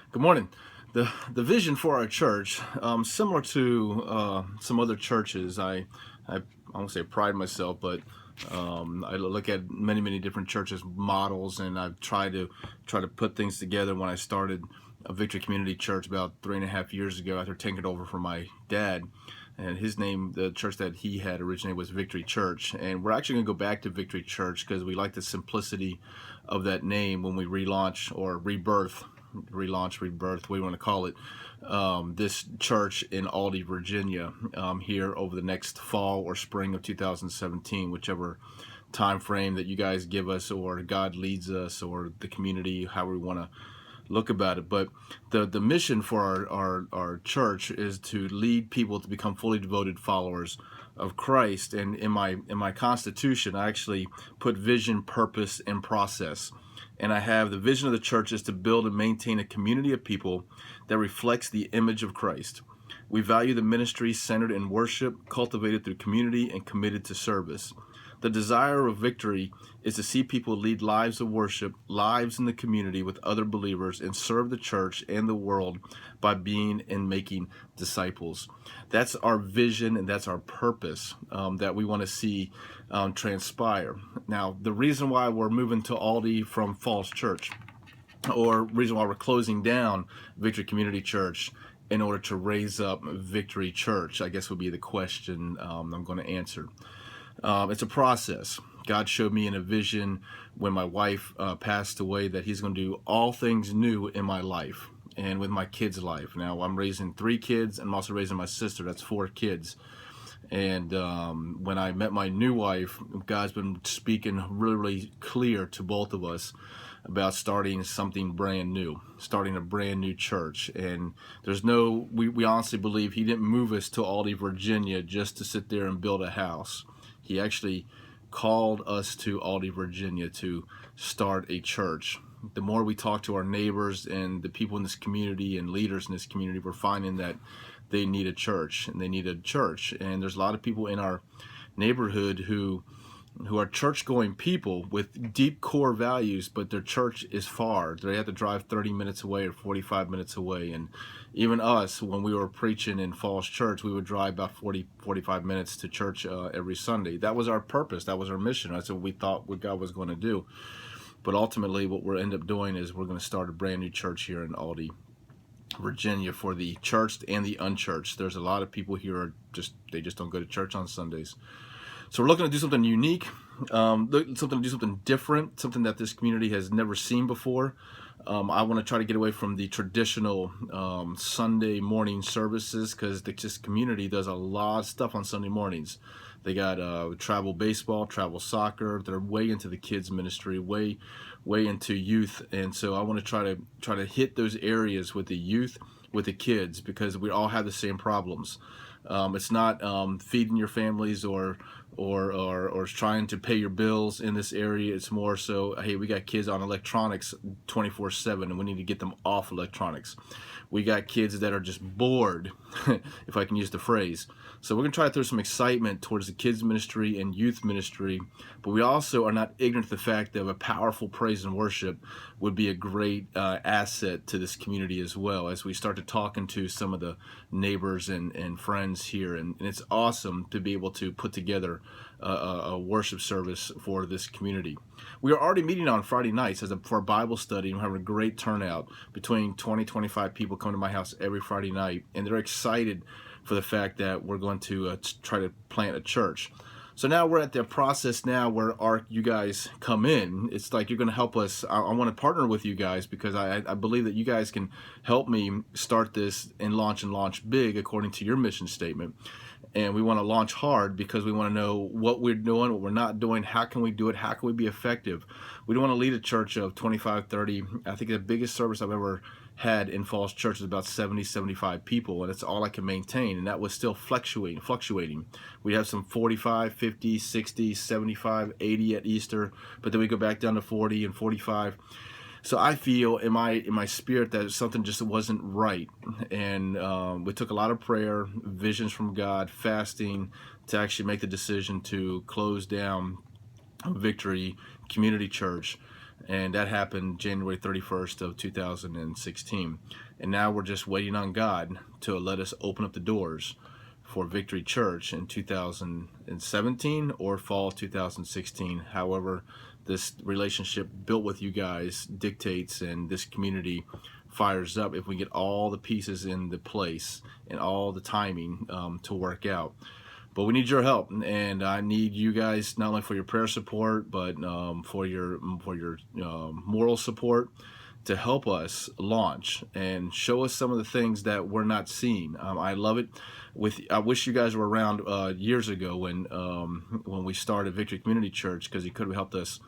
Good morning. The vision for our church, similar to some other churches, I won't say pride myself, but I look at many different churches models, and I've tried to put things together. When I started a Victory Community Church about 3.5 years ago, after taking it over from my dad, and his name, the church that he had originally was Victory Church, and we're actually going to go back to Victory Church because we like the simplicity of that name when we relaunch or rebirth, relaunch, rebirth, what do you want to call it, this church in Aldie, Virginia, here over the next fall or spring of 2017, whichever time frame that you guys give us, or God leads us, or the community, how we want to look about it. But the mission for our church is to lead people to become fully devoted followers of Christ. And in my constitution, I actually put vision, purpose, and process. And I have the vision of the church is to build and maintain a community of people that reflects the image of Christ. We value the ministry centered in worship, cultivated through community, and committed to service. The desire of Victory is to see people lead lives of worship, lives in the community with other believers, and serve the church and the world by being and making disciples. That's our vision and that's our purpose, that we want to see transpire. Now, the reason why we're moving to Aldie from Falls Church, or reason why we're closing down Victory Community Church in order to raise up Victory Church, I guess would be the question I'm going to answer. It's a process. God showed me in a vision when my wife passed away that He's going to do all things new in my life and with my kids' life. Now, I'm raising 3 kids, and I'm also raising my sister. That's 4 kids. And when I met my new wife, God's been speaking really clear to both of us about starting something brand new, starting a brand new church. And we honestly believe He didn't move us to Aldie, Virginia just to sit there and build a house. He actually called us to Aldie, Virginia to start a church. The more we talk to our neighbors and the people in this community and leaders in this community, we're finding that they need a church, and they need a church. And there's a lot of people in our neighborhood who are church-going people with deep core values, but their church is far. They have to drive 30 minutes away or 45 minutes away. And even us, when we were preaching in Falls Church, we would drive about 45 minutes to church every Sunday. That was our purpose. That was our mission. That's what we thought what God was going to do. But ultimately, what we'll end up doing is we're going to start a brand new church here in Aldie, Virginia, for the churched and the unchurched. There's a lot of people here they just don't go to church on Sundays. So we're looking to do something unique, something different, something that this community has never seen before. I want to try to get away from the traditional Sunday morning services, because this community does a lot of stuff on Sunday mornings. They got travel baseball, travel soccer. They're way into the kids ministry, way into youth, and so I want to try to hit those areas with the youth, with the kids, because we all have the same problems. It's not feeding your families or trying to pay your bills in this area. It's more so, hey, we got kids on electronics 24/7, and we need to get them off electronics. We got kids that are just bored, if I can use the phrase. So we're going to try to throw some excitement towards the kids ministry and youth ministry, but we also are not ignorant of the fact that a powerful praise and worship would be a great asset to this community as well, as we start to talking to some of the neighbors and friends here. And it's awesome to be able to put together a worship service for this community. We are already meeting on Friday nights for a Bible study, and we're having a great turnout. Between 20-25 people come to my house every Friday night, and they're excited for the fact that we're going to try to plant a church. So now we're at the process now where you guys come in. It's like you're going to help us. I want to partner with you guys, because I believe that you guys can help me start this and launch big according to your mission statement. And we want to launch hard because we want to know what we're doing, what we're not doing, how can we do it, how can we be effective. We don't want to lead a church of 25, 30. I think the biggest service I've ever had in Falls Church is about 70, 75 people, and it's all I can maintain, and that was still fluctuating. We have some 45, 50, 60, 75, 80 at Easter, but then we go back down to 40 and 45. So I feel in my spirit that something just wasn't right, and we took a lot of prayer, visions from God, fasting, to actually make the decision to close down Victory Community Church. and that happened January 31st of 2016. And now we're just waiting on God to let us open up the doors for Victory Church in 2017 or fall 2016. However, this relationship built with you guys dictates, and this community fires up if we get all the pieces in the place and all the timing to work out. But we need your help, and I need you guys not only for your prayer support, but for your moral support to help us launch and show us some of the things that we're not seeing. I love it. I wish you guys were around years ago when we started Victory Community Church, because you could have helped us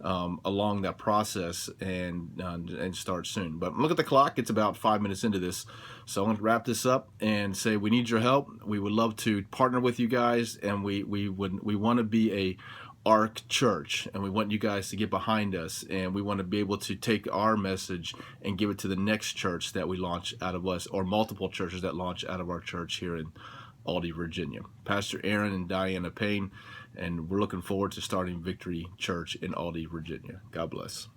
along that process and start soon. But look at the clock; it's about 5 minutes into this, so I'm going to wrap this up and say we need your help. We would love to partner with you guys, and we want to be a ARC church, and we want you guys to get behind us, and we want to be able to take our message and give it to the next church that we launch out of us, or multiple churches that launch out of our church here in Aldie, Virginia. Pastor Aaron and Diana Payne, and we're looking forward to starting Victory Church in Aldie, Virginia. God bless.